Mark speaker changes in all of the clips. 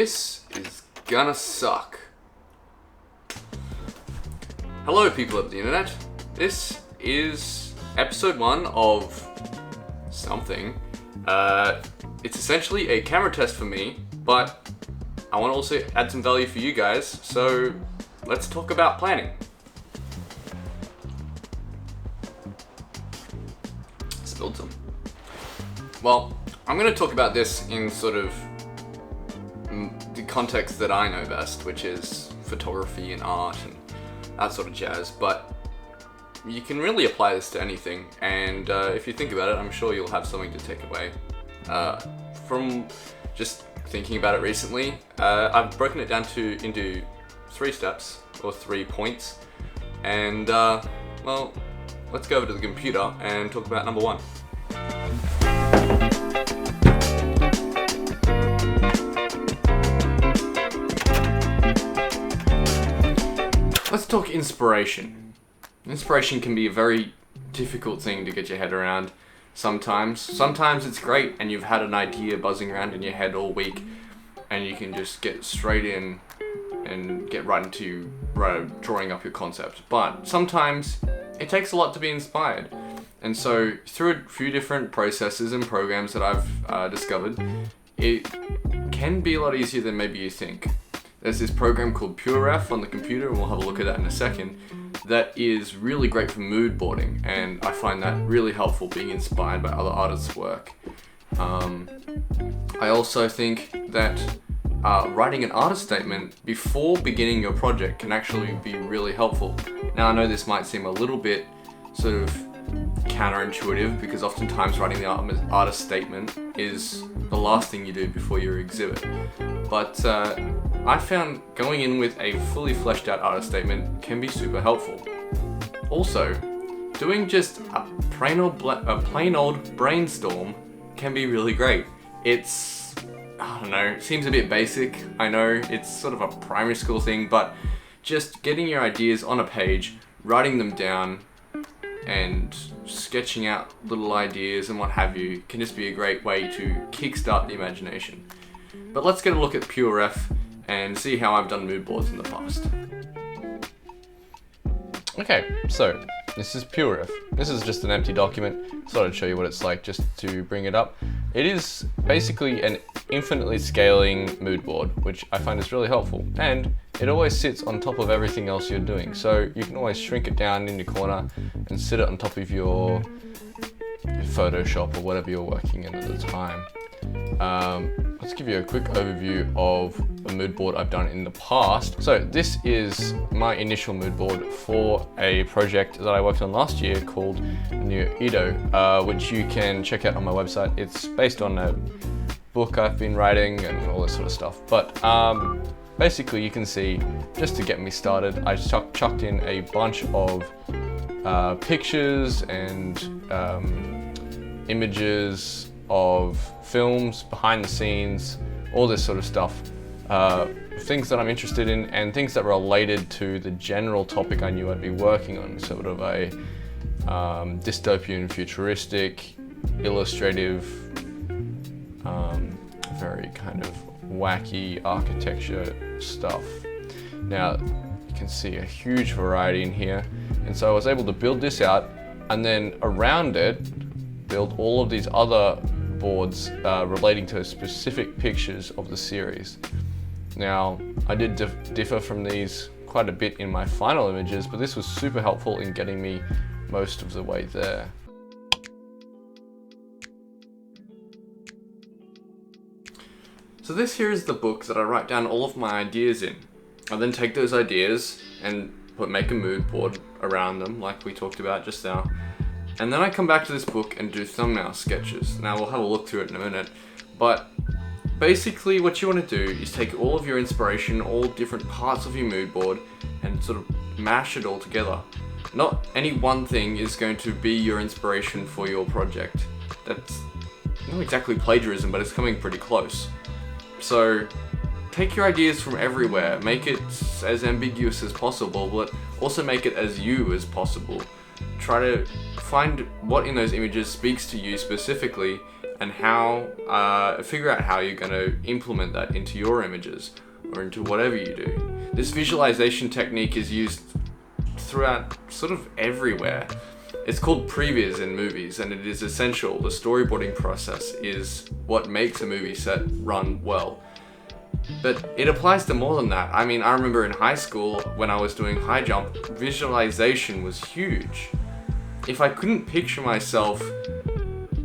Speaker 1: This is gonna suck. Hello people of the internet. This is episode 1 of something. It's essentially a camera test for me, but I want to also add some value for you guys, so let's talk about planning. Spilled some. Well, I'm going to talk about this in sort of the context that I know best, which is photography and art and that sort of jazz, but you can really apply this to anything, and if you think about it, I'm sure you'll have something to take away. From just thinking about it recently, I've broken it down into 3 steps, or 3 points, and well, let's go over to the computer and talk about number 1. Let's talk inspiration. Inspiration can be a very difficult thing to get your head around sometimes. Sometimes it's great and you've had an idea buzzing around in your head all week and you can just get straight in and get right into drawing up your concept. But sometimes it takes a lot to be inspired. And so through a few different processes and programs that I've discovered, it can be a lot easier than maybe you think. There's this program called PureRef on the computer, and we'll have a look at that in a second, that is really great for mood boarding, and I find that really helpful being inspired by other artists' work. I also think that writing an artist statement before beginning your project can actually be really helpful. Now I know this might seem a little bit sort of counterintuitive, because oftentimes writing the artist statement is the last thing you do before your exhibit, but I found going in with a fully fleshed out artist statement can be super helpful. Also, doing just a plain old brainstorm can be really great. It's, I don't know, it seems a bit basic, I know, it's sort of a primary school thing, but just getting your ideas on a page, writing them down, and sketching out little ideas and what have you can just be a great way to kickstart the imagination. But let's get a look at PureRef and see how I've done mood boards in the past. Okay, so this is PureRef. This is just an empty document. Thought I'd show you what it's like just to bring it up. It is basically an infinitely scaling mood board, which I find is really helpful. And it always sits on top of everything else you're doing. So you can always shrink it down in your corner and sit it on top of your Photoshop or whatever you're working in at the time. Let's give you a quick overview of a mood board I've done in the past. So this is my initial mood board for a project that I worked on last year called New Edo, which you can check out on my website. It's based on a book I've been writing and all this sort of stuff. But basically you can see, just to get me started, I chucked in a bunch of pictures and images of films, behind the scenes, all this sort of stuff. Things that I'm interested in and things that related to the general topic I knew I'd be working on, sort of a dystopian, futuristic, illustrative, very kind of wacky architecture stuff. Now you can see a huge variety in here, and so I was able to build this out and then around it build all of these other boards relating to specific pictures of the series. Now, I did differ from these quite a bit in my final images, but this was super helpful in getting me most of the way there. So this here is the book that I write down all of my ideas in. I then take those ideas and make a mood board around them, like we talked about just now. And then I come back to this book and do thumbnail sketches. Now we'll have a look through it in a minute, but basically what you want to do is take all of your inspiration, all different parts of your mood board, and sort of mash it all together. Not any one thing is going to be your inspiration for your project. That's not exactly plagiarism, but it's coming pretty close. So take your ideas from everywhere, make it as ambiguous as possible, but also make it as you as possible. Try to find what in those images speaks to you specifically and figure out how you're going to implement that into your images or into whatever you do. This visualization technique is used throughout sort of everywhere. It's called previs in movies, and it is essential. The storyboarding process is what makes a movie set run well. But it applies to more than that. I mean, I remember in high school when I was doing high jump, visualization was huge. If I couldn't picture myself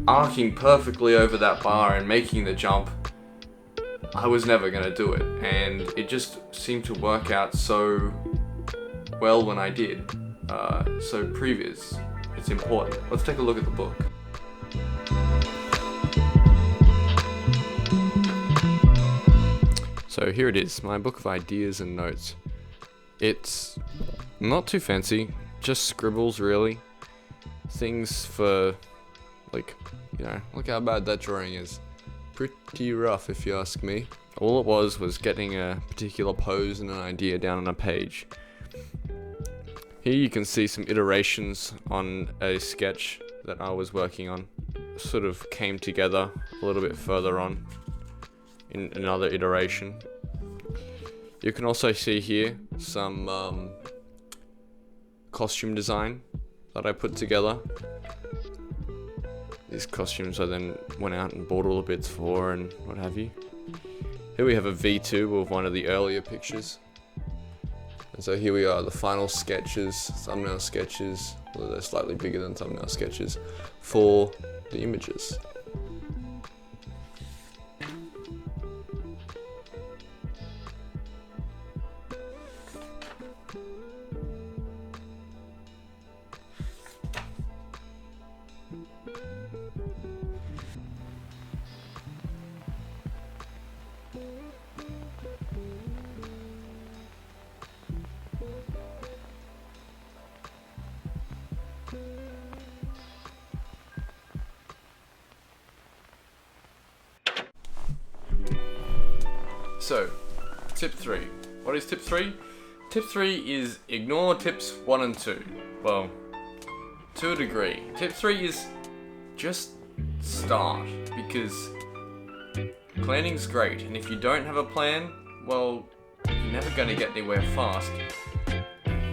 Speaker 1: arcing perfectly over that bar and making the jump, I was never going to do it. And it just seemed to work out so well when I did. So previs, it's important. Let's take a look at the book. So here it is, my book of ideas and notes. It's not too fancy, just scribbles really. Things for, like, look how bad that drawing is. Pretty rough if you ask me. All it was getting a particular pose and an idea down on a page. Here you can see some iterations on a sketch that I was working on. Sort of came together a little bit further on in another iteration. You can also see here some costume design that I put together. These costumes I then went out and bought all the bits for and what have you. Here we have a V2 of one of the earlier pictures. And so here we are, the final sketches, thumbnail sketches, although they're slightly bigger than thumbnail sketches, for the images. So, tip 3. What is tip 3? Tip 3 is ignore tips 1 and 2. Well, to a degree. Tip 3 is just start, because planning's great, and if you don't have a plan, well, you're never going to get anywhere fast.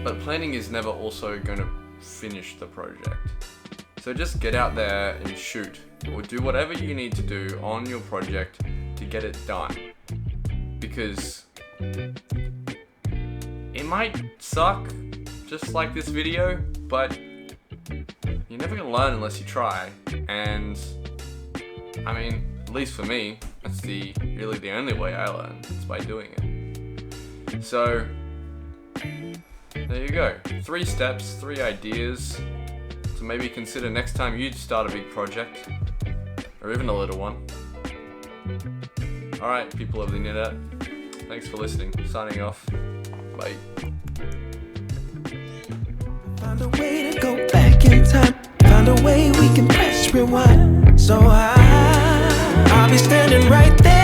Speaker 1: But planning is never also going to finish the project. So just get out there and shoot, or do whatever you need to do on your project to get it done. Because it might suck, just like this video, but you're never gonna learn unless you try. And I mean, at least for me, that's really the only way I learn, is by doing it. So there you go. 3 steps, 3 ideas to maybe consider next time you start a big project, or even a little one. Alright, people of the internet, thanks for listening. Signing off. Bye.
Speaker 2: Find a way to go back in time. Find a way we can press rewind. So I'll be standing right there.